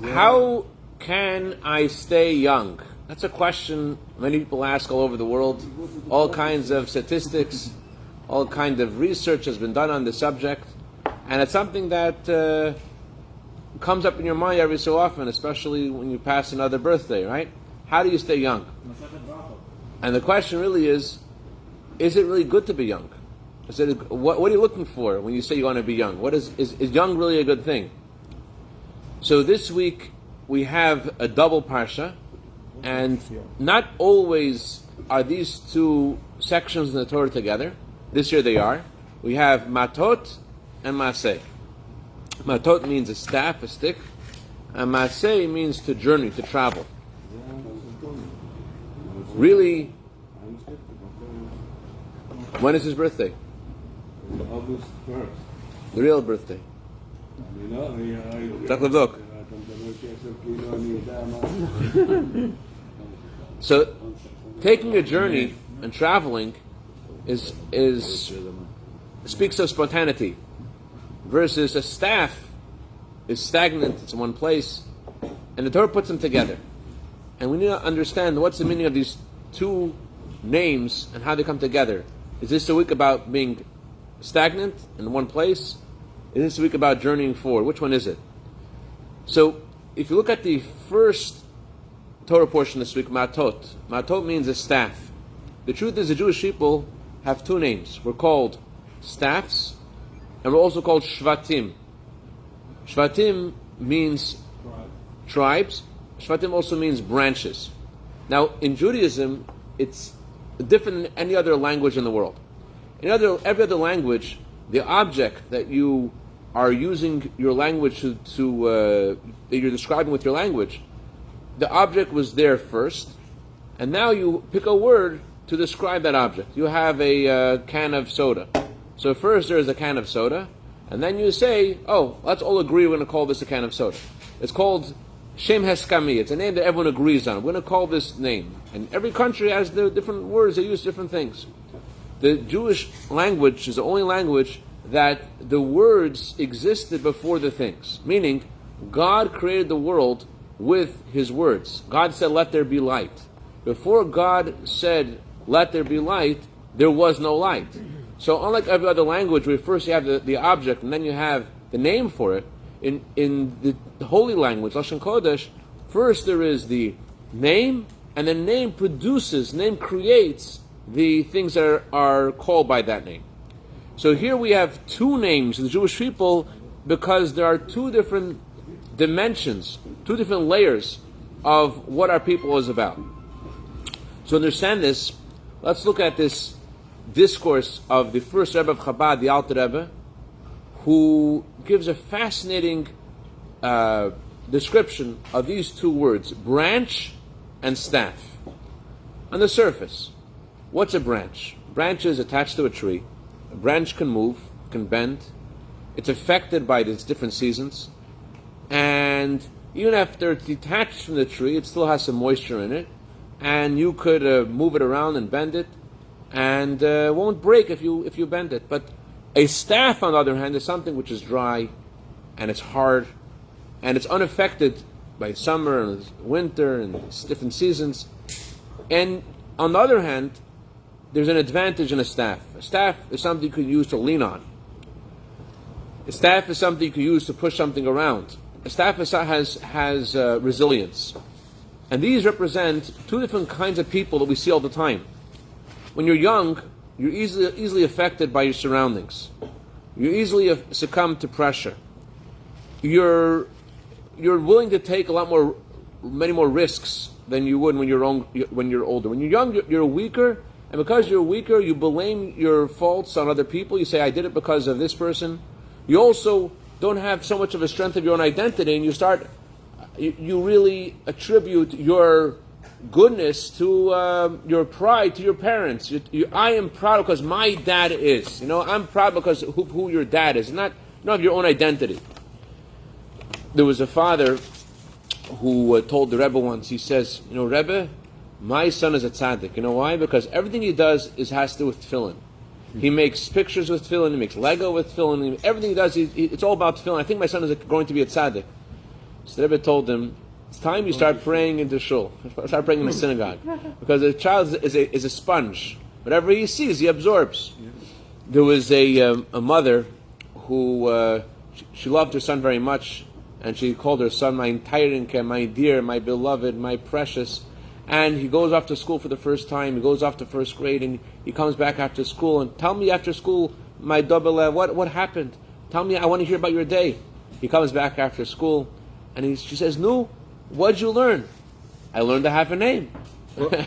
How can I stay young? That's a question many people ask all over the world. All kinds of statistics, all kinds of research has been done on the subject. And it's something that comes up in your mind every so often, especially when you pass another birthday, right? How do you stay young? And the question really is it really good to be young? What are you looking for when you say you want to be young? Is young really a good thing? So this week we have a double parsha, and not always are these two sections in the Torah together. This year they are. We have matot and maseh. Matot means a staff, a stick, and maseh means to journey, to travel. Really, when is his birthday? August 1st. The real birthday. So, taking a journey and traveling is speaks of spontaneity, versus a staff is stagnant. It's in one place, and the Torah puts them together. And we need to understand what's the meaning of these two names and how they come together. Is this a week about being stagnant in one place? Is this a week about journeying forward? Which one is it? So, if you look at the first Torah portion this week, matot. Matot means a staff. The truth is the Jewish people have two names. We're called staffs, and we're also called shvatim. Shvatim means tribes. Shvatim also means branches. Now, in Judaism, it's different than any other language in the world. In every other language, the object that you are using your language that you're describing with your language, the object was there first, and now you pick a word to describe that object. You have a can of soda. So first there is a can of soda, and then you say, oh, let's all agree we're going to call this a can of soda. It's called Shem Heskami. It's a name that everyone agrees on. We're going to call this name. And every country has the different words. They use different things. The Jewish language is the only language that the words existed before the things. Meaning, God created the world with His words. God said, let there be light. Before God said, let there be light, there was no light. So unlike every other language where first you have the object and then you have the name for it, in the holy language, Lashon Kodesh, first there is the name, and the name creates the things that are called by that name. So here we have two names of the Jewish people because there are two different dimensions, two different layers of what our people is about. To understand this, let's look at this discourse of the first Rebbe of Chabad, the Alter Rebbe, who gives a fascinating description of these two words, branch and staff. On the surface, what's a branch? Branch is attached to a tree. A branch can move, can bend. It's affected by its different seasons. And even after it's detached from the tree, it still has some moisture in it. And you could move it around and bend it, and it won't break if you bend it. But a staff, on the other hand, is something which is dry, and it's hard, and it's unaffected by summer and winter and different seasons. And on the other hand, there's an advantage in a staff. A staff is something you could use to lean on. A staff is something you could use to push something around. A staff has resilience. And these represent two different kinds of people that we see all the time. When you're young, you're easily affected by your surroundings. You easily succumb to pressure. You're willing to take many more risks than you would when you're older. When you're young, you're weaker, and because you're weaker, you blame your faults on other people. You say, I did it because of this person. You also don't have so much of a strength of your own identity, and you really attribute your goodness to your pride, to your parents. I am proud because my dad is. I'm proud because who your dad is, not of your own identity. There was a father who told the Rebbe once, he says, Rebbe, my son is a tzaddik. You know why? Because everything he does has to do with tefillin. He makes pictures with tefillin, he makes Lego with tefillin, everything he does, it's all about tefillin. I think my son is going to be a tzaddik. So the Rebbe told him, it's time you start praying into shul. Start praying in the synagogue. Because the child is a sponge. Whatever he sees, he absorbs. There was a mother who, she loved her son very much, and she called her son my Tairinke, my dear, my beloved, my precious. And he goes off to school for the first time, he goes off to first grade, and he comes back after school, and tell me after school, my double, what happened? Tell me, I want to hear about your day. He comes back after school, and she says, "No, what'd you learn?" "I learned to have a name."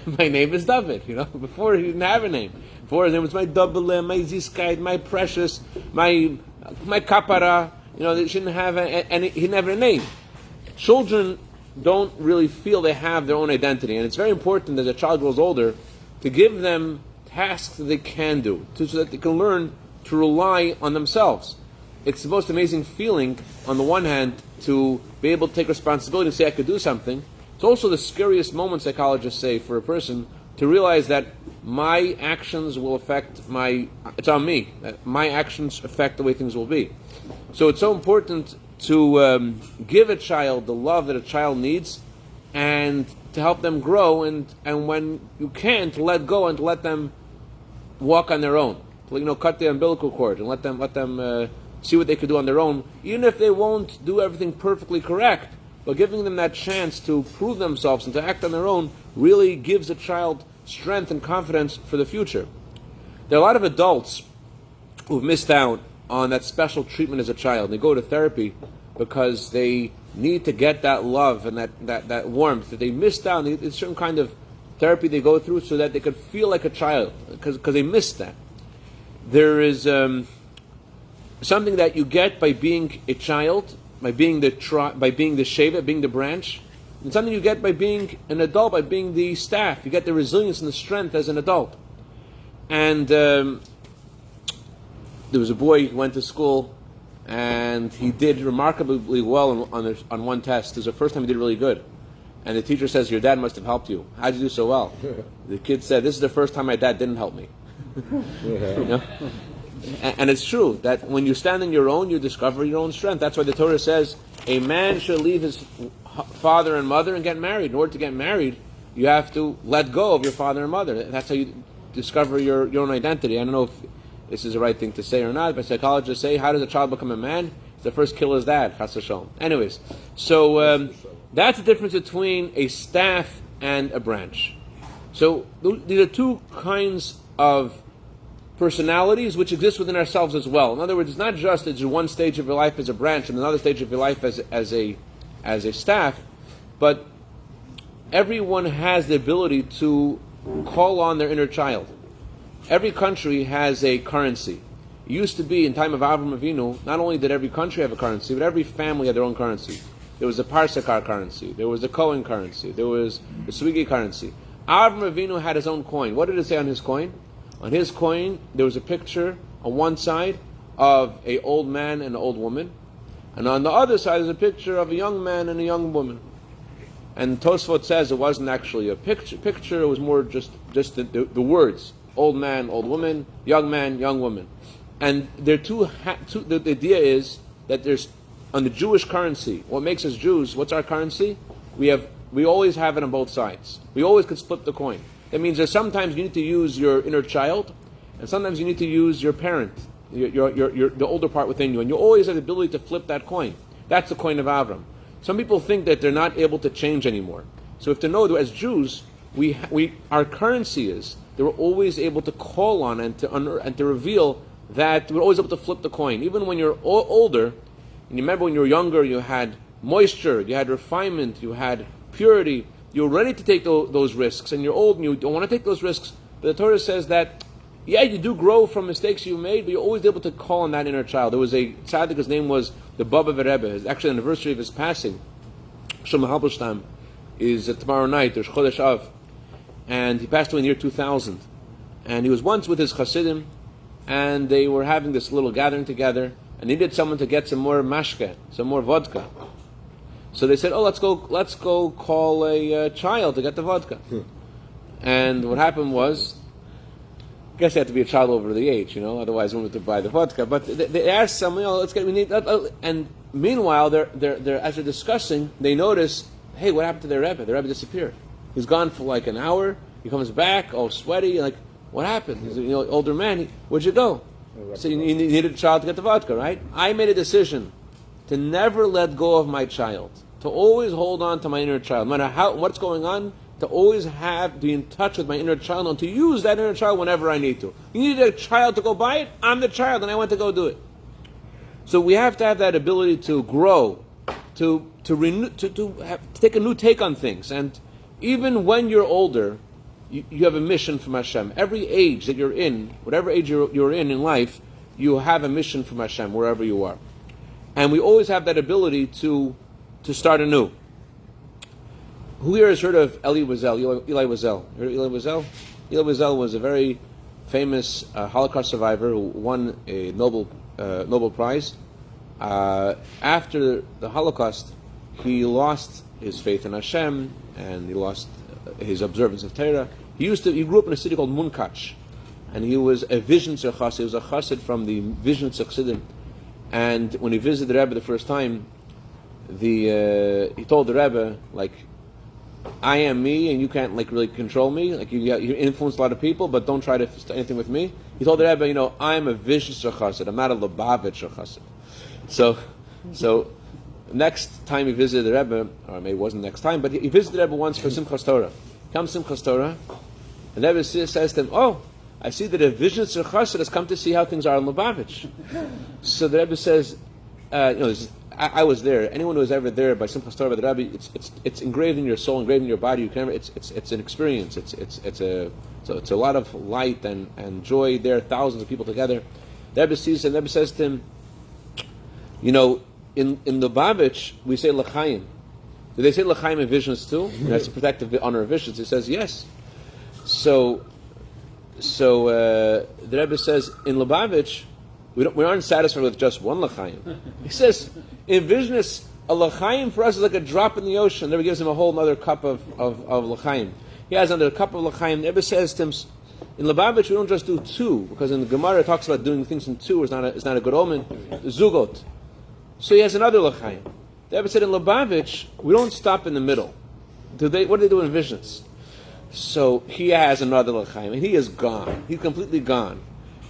My name is David. Before he didn't have a name. Before his name was my double, my ziskite, my precious, my kapara. They shouldn't have any. He didn't have a name. Children don't really feel they have their own identity, and it's very important as a child grows older to give them tasks that they can do, so that they can learn to rely on themselves. It's the most amazing feeling, on the one hand, to be able to take responsibility and say, I could do something. It's also the scariest moment, psychologists say, for a person to realize that my actions will affect it's on me, that my actions affect the way things will be. So it's so important to give a child the love that a child needs and to help them grow, and when you can, to let go and to let them walk on their own. To, cut the umbilical cord and let them see what they could do on their own, even if they won't do everything perfectly correct. But giving them that chance to prove themselves and to act on their own really gives a child strength and confidence for the future. There are a lot of adults who've missed out on that special treatment as a child. They go to therapy because they need to get that love and that warmth that they missed out. There's a certain kind of therapy they go through so that they could feel like a child, because they missed that. There is something that you get by being a child, by being the sheva, being the branch, and something you get by being an adult, by being the staff. You get the resilience and the strength as an adult. And there was a boy who went to school, and he did remarkably well on one test. It was the first time he did really good. And the teacher says, "Your dad must have helped you. How'd you do so well?" The kid said, "This is the first time my dad didn't help me." And it's true that when you stand on your own, you discover your own strength. That's why the Torah says a man should leave his father and mother and get married. In order to get married, you have to let go of your father and mother. That's how you discover your own identity. I don't know if this is the right thing to say or not, but psychologists say, how does a child become a man? It's the first kill his dad. Chas v'sholom. Anyways, so that's the difference between a staff and a branch. So these are two kinds of personalities which exist within ourselves as well. In other words, it's not just that one stage of your life as a branch and another stage of your life as a staff, but everyone has the ability to call on their inner child. Every country has a currency. It used to be in time of Avraham Avinu, not only did every country have a currency, but every family had their own currency. There was the Parsakar currency, there was the Cohen currency, there was the Swigi currency. Avraham Avinu had his own coin. What did it say on his coin? On his coin, there was a picture on one side of an old man and an old woman, and on the other side is a picture of a young man and a young woman. And Tosfot says it wasn't actually a picture. It was more just the words: old man, old woman; young man, young woman. And there the idea is that there's on the Jewish currency. What makes us Jews? What's our currency? We always have it on both sides. We always can flip the coin. That means that sometimes you need to use your inner child, and sometimes you need to use your parent, the older part within you, and you always have the ability to flip that coin. That's the coin of Avram. Some people think that they're not able to change anymore. So if to know that as Jews, our currency is that we're always able to call on and to reveal that we're always able to flip the coin. Even when you're older, and you remember when you were younger, you had moisture, you had refinement, you had purity. You're ready to take those risks, and you're old and you don't want to take those risks. But the Torah says that, yeah, you do grow from mistakes you made, but you're always able to call on that inner child. There was a tzaddik, his name was the Baba Rebbe. It's actually the anniversary of his passing. Shlomo Halberstam is tomorrow night. There's Chodesh Av, and he passed away in the year 2000. And he was once with his Hasidim, and they were having this little gathering together, and he needed someone to get some more mashke, some more vodka. So they said, let's go call a child to get the vodka. And what happened was, I guess they had to be a child over the age, otherwise we wouldn't have to buy the vodka. But they asked someone, we need, and meanwhile, they're as they're discussing, they notice, hey, what happened to their Rebbe? Their Rebbe disappeared. He's gone for like an hour. He comes back, all sweaty, like, what happened? He's an older man. Where'd you go? So you needed a child to get the vodka, right? I made a decision to never let go of my child, to always hold on to my inner child, no matter what's going on, to always be in touch with my inner child and to use that inner child whenever I need to. You needed a child to go buy it? I'm the child and I went to go do it. So we have to have that ability to grow, to renew, to take a new take on things. And even when you're older, you have a mission from Hashem. Every age that you're in, whatever age you're in life, you have a mission from Hashem wherever you are. And we always have that ability to start anew. Who here has heard of Eli Wiesel? Eli Wiesel. Heard of Eli Wiesel? Eli Wiesel was a very famous Holocaust survivor who won a Nobel Prize. After the Holocaust, he lost his faith in Hashem and he lost his observance of Torah. He grew up in a city called Munkach, and he was a Vizhnitzer Chassid. He was a Chassid from the Vizhnitzer Chassidim. And when he visited the Rebbe the first time, he told the Rebbe, like, I am me, and you can't like really control me. Like you influence a lot of people, but don't try to do anything with me. He told the Rebbe, I'm a Vizhnitzer Chassid. I'm not a Lubavitcher Chassid. So next time he visited the Rebbe, or maybe it wasn't next time, but he visited the Rebbe once for Simchas Torah. Comes Simchas Torah, and the Rebbe says to him, "Oh, I see that a Vizhnitzer Chassid has come to see how things are in Lubavitch." So the Rebbe says, I was there. Anyone who was ever there by Simchas Torah by the Rebbe, it's engraved in your soul, engraved in your body. You can never. It's an experience. It's a lot of light and joy there. Thousands of people together. The Rebbe sees, and the Rebbe says to him, in Lubavitch we say L'chaim. Do they say L'chaim in visions too? That's to protect the honor of visions. He says yes. So the Rebbe says in Lubavitch we aren't satisfied with just one L'chaim. He says in visions a L'chaim for us is like a drop in the ocean. The Rebbe gives him a whole other cup of L'chaim. He has under a cup of L'chaim. The Rebbe says to him, in Lubavitch we don't just do two, because in the Gemara it talks about doing things in two is not a good omen. Zugot. So he has another L'chaim. The Rebbe said in Lubavitch we don't stop in the middle. What do they do in visions? So he has another L'chaim, and he is gone. He's completely gone.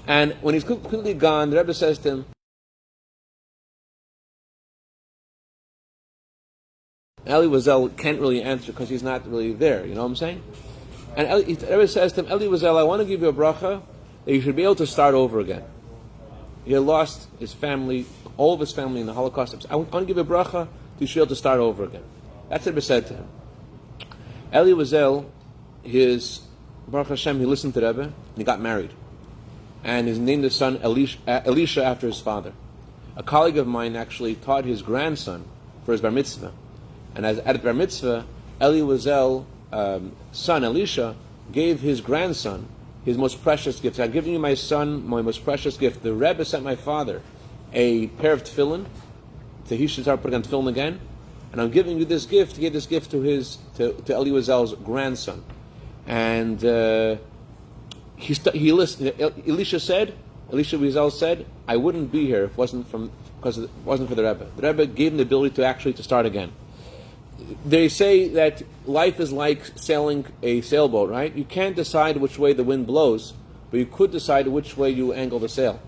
And when he's completely gone, the Rebbe says to him, Eli Wiesel can't really answer because he's not really there. You know what I'm saying? And the Rebbe says to him, Eli Wiesel, I want to give you a bracha that you should be able to start over again. He had lost his family, all of his family in the Holocaust. I want to give you a bracha that you should be able to start over again. That's what the Rebbe said to him. Eli Wiesel, Baruch Hashem, he listened to the Rebbe and he got married. And he named his son Elisha after his father. A colleague of mine actually taught his grandson for his bar mitzvah. And at bar mitzvah, Eli Wiesel, son Elisha, gave his grandson his most precious gift. I've given you my son, my most precious gift. The Rebbe sent my father a pair of tefillin, so he should start putting on tefillin again. And I'm giving you this gift. He gave this gift to Eli Wiesel's grandson. And he listened. Elisha Wiesel said, I wouldn't be here if it wasn't for the Rebbe. The Rebbe gave him the ability to start again. They say that life is like sailing a sailboat, right? You can't decide which way the wind blows, but you could decide which way you angle the sail.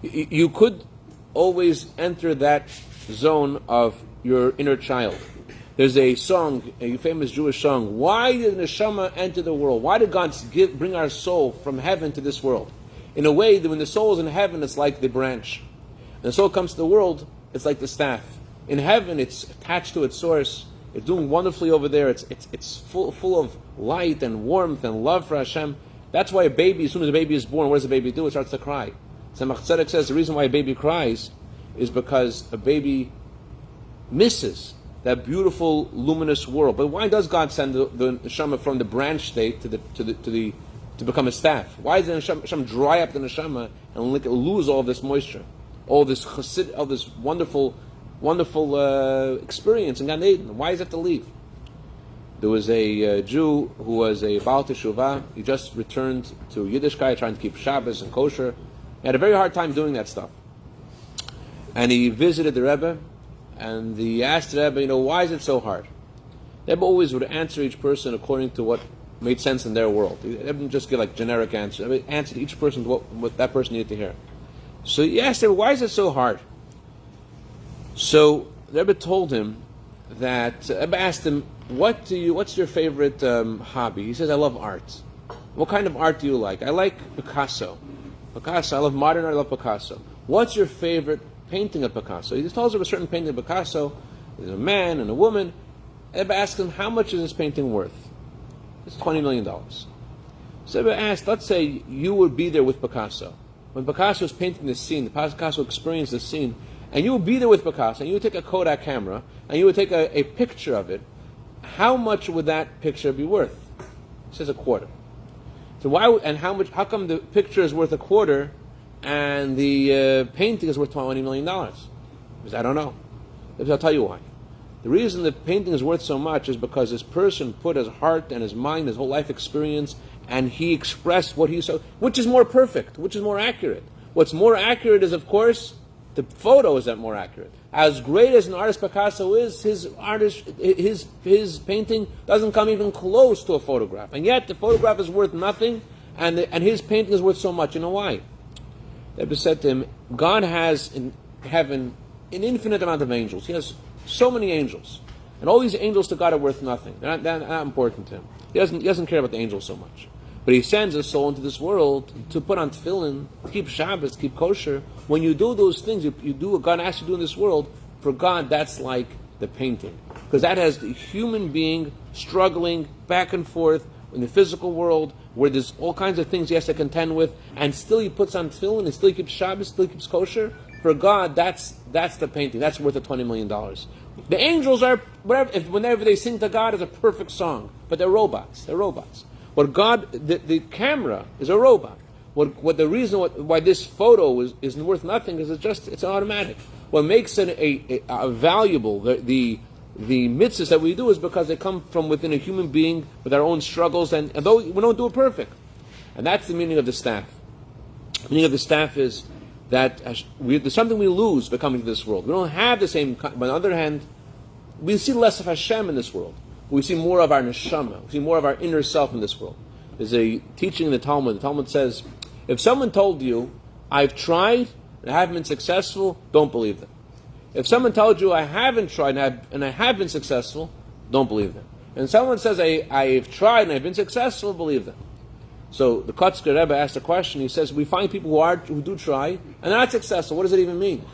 You could always enter that zone of your inner child. There's a song, a famous Jewish song, why did Neshama enter the world? Why did God bring our soul from heaven to this world? In a way that when the soul is in heaven, it's like the branch. When the soul comes to the world, it's like the staff. In heaven, it's attached to its source. It's doing wonderfully over there. It's full of light and warmth and love for Hashem. That's why a baby, as soon as a baby is born, what does a baby do? It starts to cry. Tzemach Tzedek says the reason why a baby cries is because a baby misses that beautiful, luminous world. But why does God send the neshama from the branch state to become a staff? Why does the neshama dry up the neshama and lose all this moisture, all this chassid, all this wonderful experience in Gan Eden? Why does it have to leave? There was a Jew who was a Baal Teshuvah. He just returned to Yiddishkeit, trying to keep Shabbos and kosher. He had a very hard time doing that stuff. And he visited the Rebbe, and he asked the Rebbe, why is it so hard? The Rebbe always would answer each person according to what made sense in their world. He didn't just give generic answers. He answered each person what that person needed to hear. So he asked him, why is it so hard? So the Rebbe told him that, the Rebbe asked him, what's your favorite hobby? He says, I love art. What kind of art do you like? I like Picasso. I love modern art, I love Picasso. What's your favorite painting of Picasso? He just tells him a certain painting of Picasso. There's a man and a woman. The Rebbe asked him, how much is this painting worth? It's $20 million. So the Rebbe asked, let's say you would be there with Picasso. When Picasso was painting this scene, Picasso experienced this scene, and you would be there with Picasso, and you would take a Kodak camera, and you would take a picture of it, how much would that picture be worth? He says $0.25. So how come the picture is worth $0.25 and the painting is worth $20 million? Because I don't know. I'll tell you why. The reason the painting is worth so much is because this person put his heart and his mind, his whole life experience, and he expressed what he saw, which is more perfect, which is more accurate. What's more accurate is, of course, the photo is that more accurate. As great as an artist Picasso is, his painting doesn't come even close to a photograph. And yet the photograph is worth nothing, and his painting is worth so much. You know why? The Rebbe said to him, God has in heaven an infinite amount of angels. He has so many angels. And all these angels to God are worth nothing. They're not important to him. He doesn't care about the angels so much. But he sends his soul into this world to put on tefillin, to keep Shabbos, to keep kosher. When you do those things, you do what God asks you to do in this world, for God, that's like the painting. Because that has the human being struggling back and forth in the physical world, where there's all kinds of things he has to contend with, and still he puts on tefillin, and still he keeps Shabbos, still he keeps kosher. For God, that's the painting. That's worth the $20 million. The angels are, whenever they sing to God, is a perfect song. But they're robots. What God, the camera is a robot. What the reason why this photo is worth nothing is it's automatic. What makes it a valuable, the mitzvahs that we do, is because they come from within a human being with our own struggles, and though we don't do it perfect. And that's the meaning of the staff. The meaning of the staff is that there's something we lose by coming to this world. We don't have the same, but on the other hand, we see less of Hashem in this world. We see more of our neshama. We see more of our inner self in this world. There's a teaching in the Talmud. The Talmud says, if someone told you, I've tried and I haven't been successful, don't believe them. If someone told you, I haven't tried and I have been successful, don't believe them. And someone says, I've tried and I've been successful, believe them. So the Kotzker Rebbe asked a question. He says, we find people who do try and they're not successful. What does it even mean?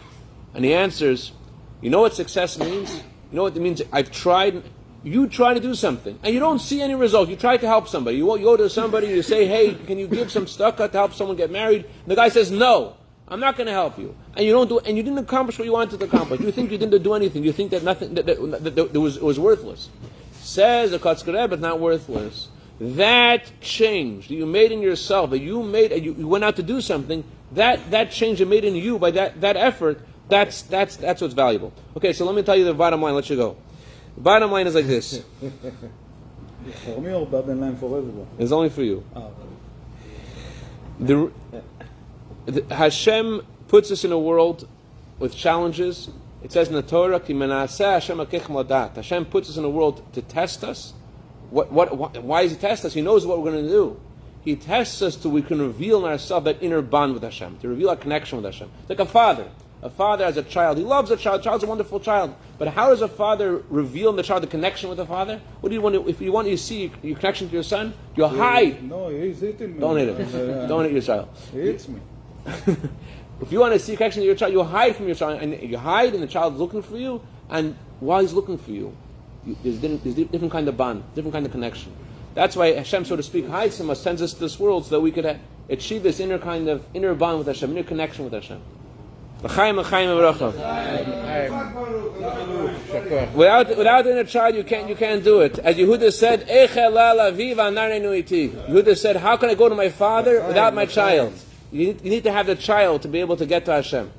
And he answers, you know what success means? You know what it means? I've tried. You try to do something, and you don't see any result. You try to help somebody. You go to somebody, you say, hey, can you give some tzedakah to help someone get married? And the guy says, no, I'm not going to help you. And you didn't accomplish what you wanted to accomplish. You think you didn't do anything. You think that nothing, that it was worthless. Says the Kotzker Rebbe, it's not worthless. That change that you made in yourself, that you went out to do something, that change you made in you by that effort, that's what's valuable. Okay, so let me tell you the bottom line. Let you go. The bottom line is like this. It's only for you. Hashem puts us in a world with challenges. It says in the Torah, Hashem puts us in a world to test us. Why does He test us? He knows what we're going to do. He tests us till we can reveal in ourselves that inner bond with Hashem, to reveal our connection with Hashem. Like a father. A father has a child. He loves a child. The child's a wonderful child. But how does a father reveal in the child the connection with the father? What do you want to, if you want to see your connection to your son, you hide. No, he's hitting me. Don't hit him. Don't hit your child. He hits me. If you want to see a connection to your child, you hide from your child. And you hide, and the child's looking for you. And while he's looking for you, there's different kind of bond, different kind of connection. That's why Hashem, so to speak, hides from us, sends us to this world so that we could achieve this inner bond with Hashem, inner connection with Hashem. Without the inner child, you can't do it. As Yehuda said, Yehuda said, how can I go to my father without my child? You need to have the child to be able to get to Hashem.